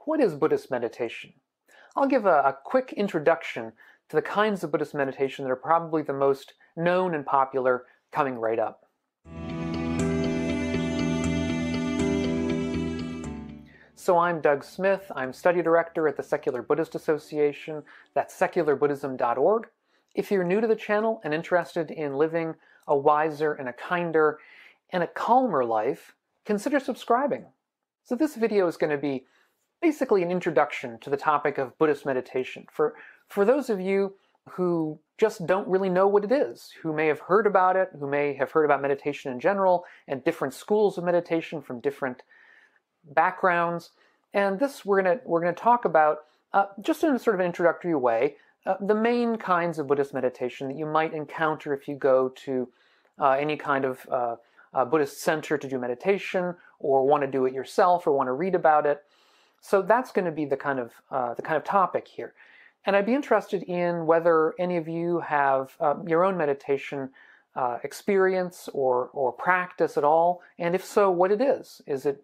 What is Buddhist meditation? I'll give a quick introduction to the kinds of Buddhist meditation that are probably the most known and popular coming right up. So I'm Doug Smith. I'm study director at the Secular Buddhist Association. That's secularbuddhism.org. If you're new to the channel and interested in living a wiser and a kinder and a calmer life, consider subscribing. So this video is going to be basically an introduction to the topic of Buddhist meditation. For those of you who just don't really know what it is, who may have heard about it, who may have heard about meditation in general and different schools of meditation from different backgrounds. And this we're going to talk about just in a sort of introductory way, the main kinds of Buddhist meditation that you might encounter if you go to any kind of Buddhist center to do meditation, or want to do it yourself, or want to read about it. So that's going to be the kind of topic here. And I'd be interested in whether any of you have your own meditation experience or practice at all, and if so, what it is. Do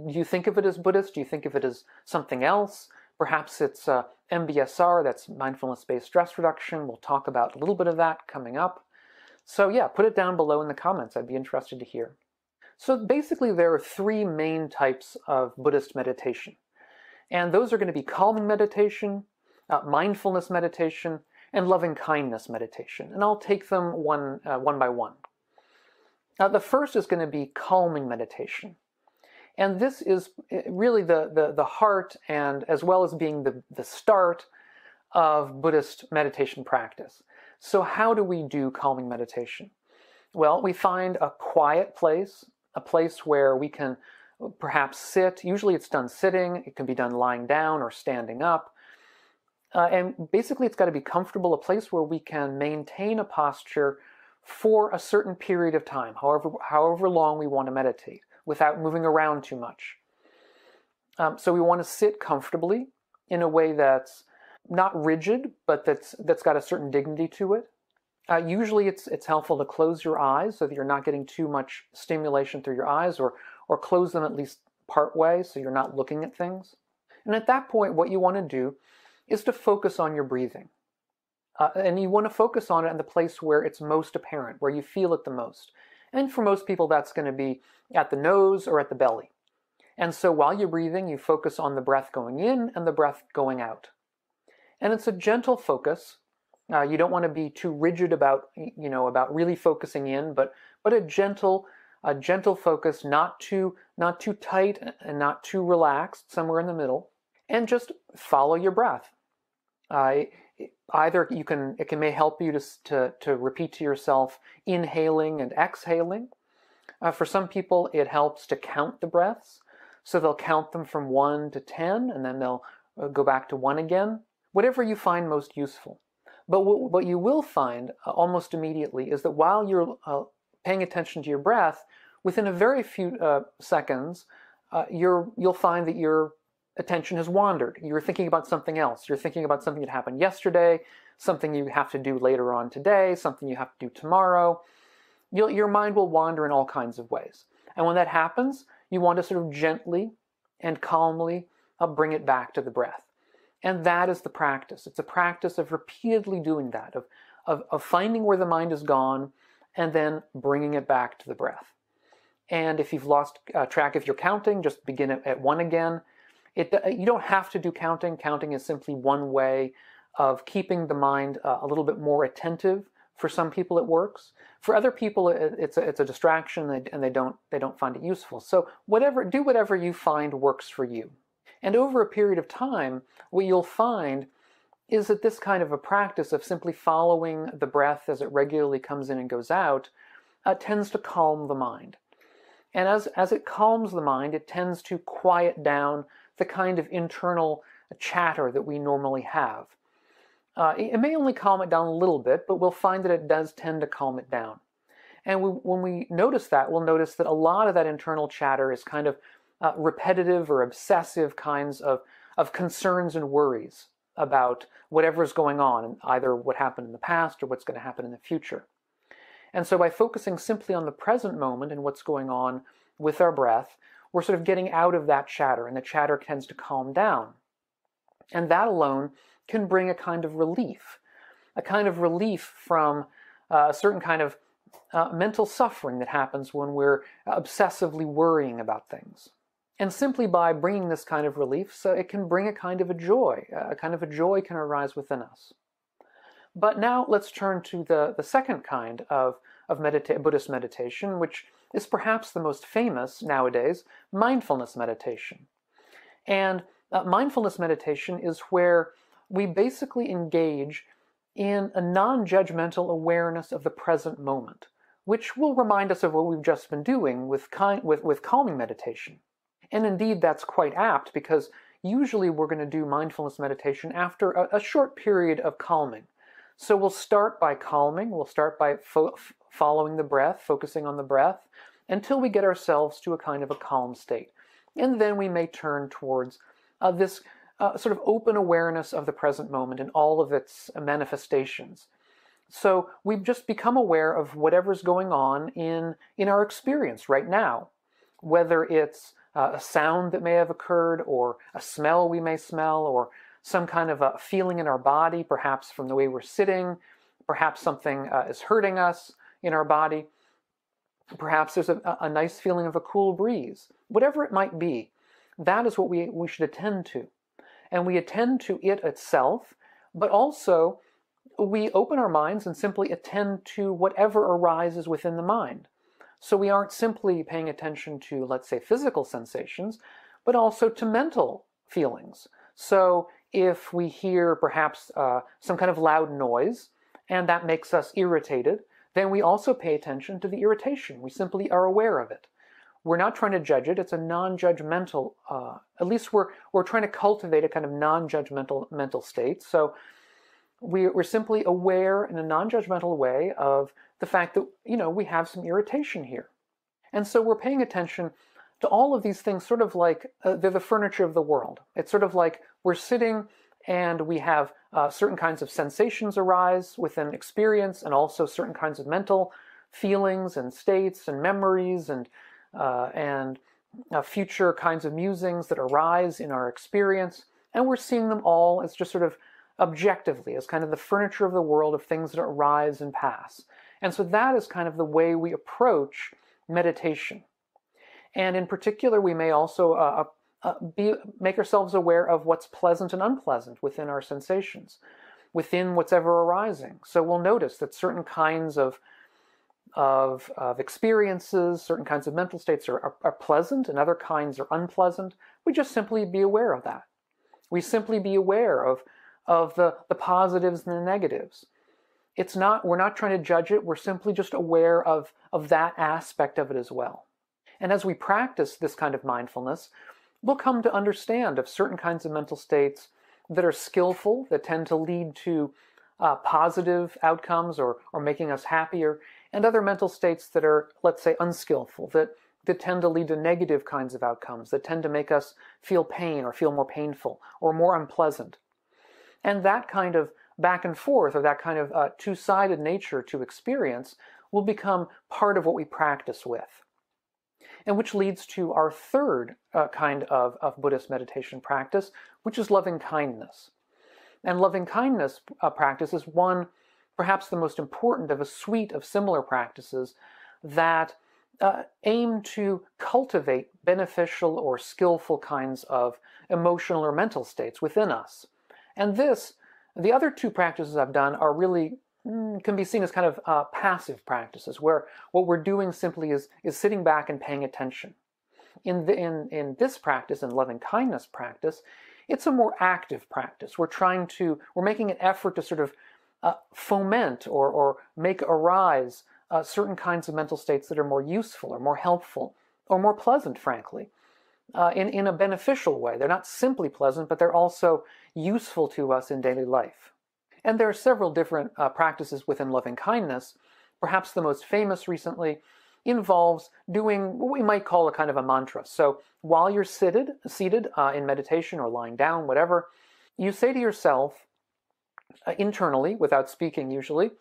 you think of it as Buddhist? Do you think of it as something else? Perhaps it's MBSR, that's mindfulness-based stress reduction. We'll talk about a little bit of that coming up. So yeah, put it down below in the comments. I'd be interested to hear. So basically there are three main types of Buddhist meditation. And those are going to be calming meditation, mindfulness meditation, and loving-kindness meditation. And I'll take them one by one. The first is going to be calming meditation. And this is really the heart, and as well as being the start of Buddhist meditation practice. So how do we do calming meditation? Well, we find a quiet place, a place where we can perhaps sit. Usually it's done sitting. It can be done lying down or standing up. And basically it's got to be comfortable, a place where we can maintain a posture for a certain period of time, however long we want to meditate, without moving around too much. So we want to sit comfortably in a way that's not rigid, but that's got a certain dignity to it. Usually it's helpful to close your eyes so that you're not getting too much stimulation through your eyes, or close them at least part way so you're not looking at things. And at that point, what you want to do is to focus on your breathing. And you want to focus on it in the place where it's most apparent, where you feel it the most. And for most people, that's going to be at the nose or at the belly. And so while you're breathing, you focus on the breath going in and the breath going out. And it's a gentle focus. You don't want to be too rigid about really focusing in, but a gentle focus, not too tight and not too relaxed, somewhere in the middle. And just follow your breath. Either it may help you to repeat to yourself inhaling and exhaling. For some people, it helps to count the breaths. So they'll count them from 1 to 10, and then they'll go back to 1 again. Whatever you find most useful. But what you will find almost immediately is that while you're paying attention to your breath, within a very few seconds, you'll find that your attention has wandered. You're thinking about something else. You're thinking about something that happened yesterday, something you have to do later on today, something you have to do tomorrow. Your mind will wander in all kinds of ways. And when that happens, you want to sort of gently and calmly bring it back to the breath. And that is the practice. It's a practice of repeatedly doing that, of finding where the mind is gone and then bringing it back to the breath. And if you've lost track if you're counting, just begin at 1 again. You don't have to do counting. Counting is simply one way of keeping the mind a little bit more attentive. For some people it works. For other people it's a distraction, and they don't find it useful. So do whatever you find works for you. And over a period of time, what you'll find is that this kind of a practice of simply following the breath as it regularly comes in and goes out tends to calm the mind. And as it calms the mind, it tends to quiet down the kind of internal chatter that we normally have. It may only calm it down a little bit, but we'll find that it does tend to calm it down. And when we notice that, we'll notice that a lot of that internal chatter is kind of repetitive or obsessive kinds of concerns and worries about whatever's going on, either what happened in the past or what's going to happen in the future. And so by focusing simply on the present moment and what's going on with our breath, we're sort of getting out of that chatter, and the chatter tends to calm down. And that alone can bring a kind of relief from a certain kind of mental suffering that happens when we're obsessively worrying about things. And simply by bringing this kind of relief, so it can bring a kind of a joy. A kind of a joy can arise within us. But now let's turn to the second kind of Buddhist meditation, which is perhaps the most famous nowadays, mindfulness meditation. And mindfulness meditation is where we basically engage in a non-judgmental awareness of the present moment, which will remind us of what we've just been doing with calming meditation. And indeed, that's quite apt, because usually we're going to do mindfulness meditation after a short period of calming. So we'll start by calming, we'll start by following the breath, focusing on the breath, until we get ourselves to a kind of a calm state. And then we may turn towards this sort of open awareness of the present moment in all of its manifestations. So we've just become aware of whatever's going on in our experience right now, whether it's a sound that may have occurred, or a smell we may smell, or some kind of a feeling in our body, perhaps from the way we're sitting, perhaps something is hurting us in our body, perhaps there's a nice feeling of a cool breeze. Whatever it might be, that is what we should attend to. And we attend to it itself, but also we open our minds and simply attend to whatever arises within the mind. So we aren't simply paying attention to, let's say, physical sensations, but also to mental feelings. So if we hear perhaps some kind of loud noise, and that makes us irritated, then we also pay attention to the irritation. We simply are aware of it. We're not trying to judge it. It's a non-judgmental, at least we're trying to cultivate a kind of non-judgmental mental state. So we're simply aware in a non-judgmental way of the fact that, we have some irritation here. And so we're paying attention to all of these things, sort of like they're the furniture of the world. It's sort of like we're sitting and we have certain kinds of sensations arise within experience, and also certain kinds of mental feelings and states and memories and future kinds of musings that arise in our experience. And we're seeing them all as just sort of objectively, as kind of the furniture of the world of things that arise and pass. And so that is kind of the way we approach meditation. And in particular, we may also make ourselves aware of what's pleasant and unpleasant within our sensations, within what's ever arising. So we'll notice that certain kinds of experiences, certain kinds of mental states are pleasant, and other kinds are unpleasant. We just simply be aware of that. We simply be aware of the positives and the negatives. We're not trying to judge it, we're simply just aware of that aspect of it as well. And as we practice this kind of mindfulness, we'll come to understand of certain kinds of mental states that are skillful, that tend to lead to positive outcomes or making us happier, and other mental states that are, let's say, unskillful, that tend to lead to negative kinds of outcomes, that tend to make us feel pain or feel more painful or more unpleasant. And that kind of back and forth, or that kind of two-sided nature to experience, will become part of what we practice with. And which leads to our third kind of Buddhist meditation practice, which is loving kindness. And loving kindness practice is one, perhaps the most important of a suite of similar practices that aim to cultivate beneficial or skillful kinds of emotional or mental states within us. And the other two practices I've done are really can be seen as kind of passive practices, where what we're doing simply is sitting back and paying attention. In this practice, in loving kindness practice, it's a more active practice. We're making an effort to sort of foment or make arise certain kinds of mental states that are more useful or more helpful or more pleasant, frankly, in a beneficial way. They're not simply pleasant, but they're also useful to us in daily life. And there are several different practices within loving kindness. Perhaps the most famous recently involves doing what we might call a kind of a mantra. So while you're seated in meditation or lying down, whatever, you say to yourself internally, without speaking usually,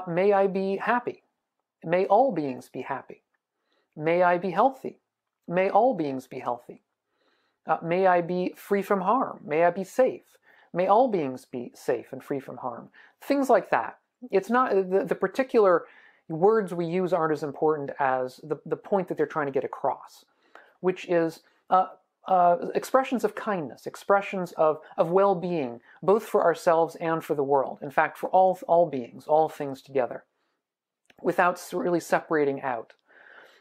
may I be happy. May all beings be happy. May I be healthy. May all beings be healthy. May I be free from harm. May I be safe. May all beings be safe and free from harm. Things like that. It's not, the particular words we use aren't as important as the point that they're trying to get across, which is expressions of kindness, expressions of well-being, both for ourselves and for the world. In fact, for all beings, all things together, without really separating out.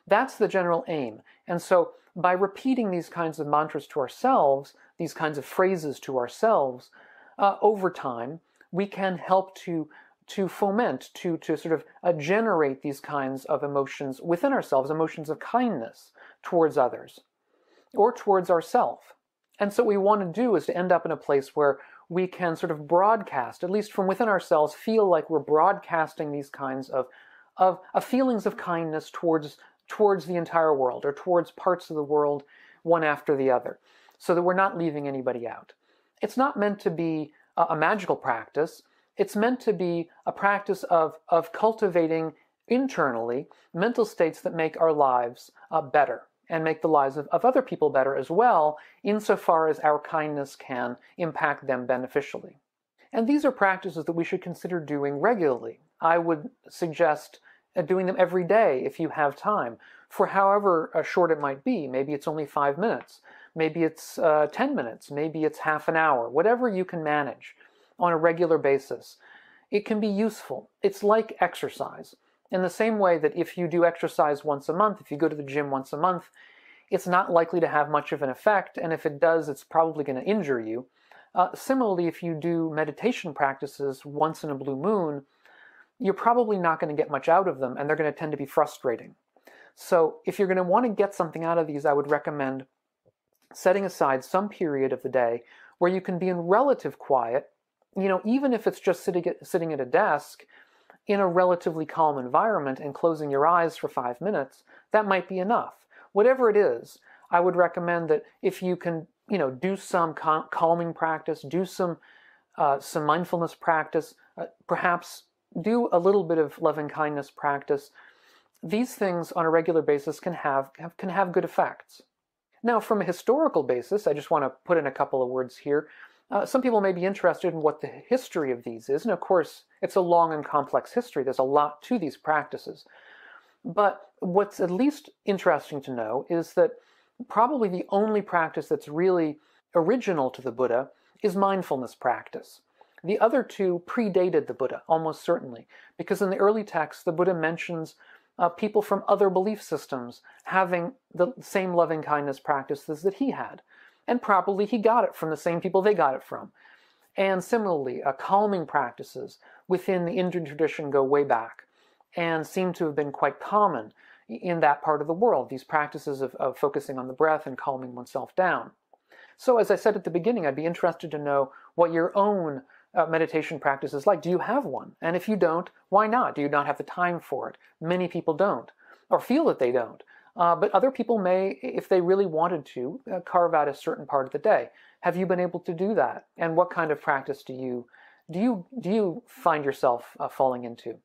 That's the general aim. And so by repeating these kinds of mantras to ourselves, these kinds of phrases to ourselves, over time, we can help to foment, to sort of generate these kinds of emotions within ourselves, emotions of kindness towards others or towards ourselves. And so what we want to do is to end up in a place where we can sort of broadcast, at least from within ourselves, feel like we're broadcasting these kinds of feelings of kindness towards the entire world, or towards parts of the world, one after the other, so that we're not leaving anybody out. It's not meant to be a magical practice. It's meant to be a practice of cultivating internally mental states that make our lives better, and make the lives of other people better as well, insofar as our kindness can impact them beneficially. And these are practices that we should consider doing regularly. I would suggest doing them every day if you have time, for however short it might be. Maybe it's only 5 minutes, maybe it's 10 minutes, maybe it's half an hour, whatever you can manage on a regular basis. It can be useful. It's like exercise. In the same way that if you do exercise once a month, if you go to the gym once a month, it's not likely to have much of an effect, and if it does, it's probably going to injure you. Similarly, if you do meditation practices once in a blue moon, you're probably not going to get much out of them, and they're going to tend to be frustrating. So if you're going to want to get something out of these, I would recommend setting aside some period of the day where you can be in relative quiet, even if it's just sitting at a desk in a relatively calm environment and closing your eyes for 5 minutes. That might be enough. Whatever it is, I would recommend that if you can, do some calming practice, do some mindfulness practice, perhaps do a little bit of loving kindness practice. These things on a regular basis can have good effects. Now, from a historical basis, I just want to put in a couple of words here. Some people may be interested in what the history of these is, and of course, it's a long and complex history. There's a lot to these practices. But what's at least interesting to know is that probably the only practice that's really original to the Buddha is mindfulness practice. The other two predated the Buddha, almost certainly, because in the early texts, the Buddha mentions people from other belief systems having the same loving kindness practices that he had. And probably he got it from the same people they got it from. And similarly, calming practices within the Indian tradition go way back and seem to have been quite common in that part of the world, these practices of focusing on the breath and calming oneself down. So as I said at the beginning, I'd be interested to know what your own meditation practice is like. Do you have one? And if you don't, why not? Do you not have the time for it? Many people don't, or feel that they don't. But other people may, if they really wanted to, carve out a certain part of the day. Have you been able to do that? And what kind of practice do you find yourself falling into?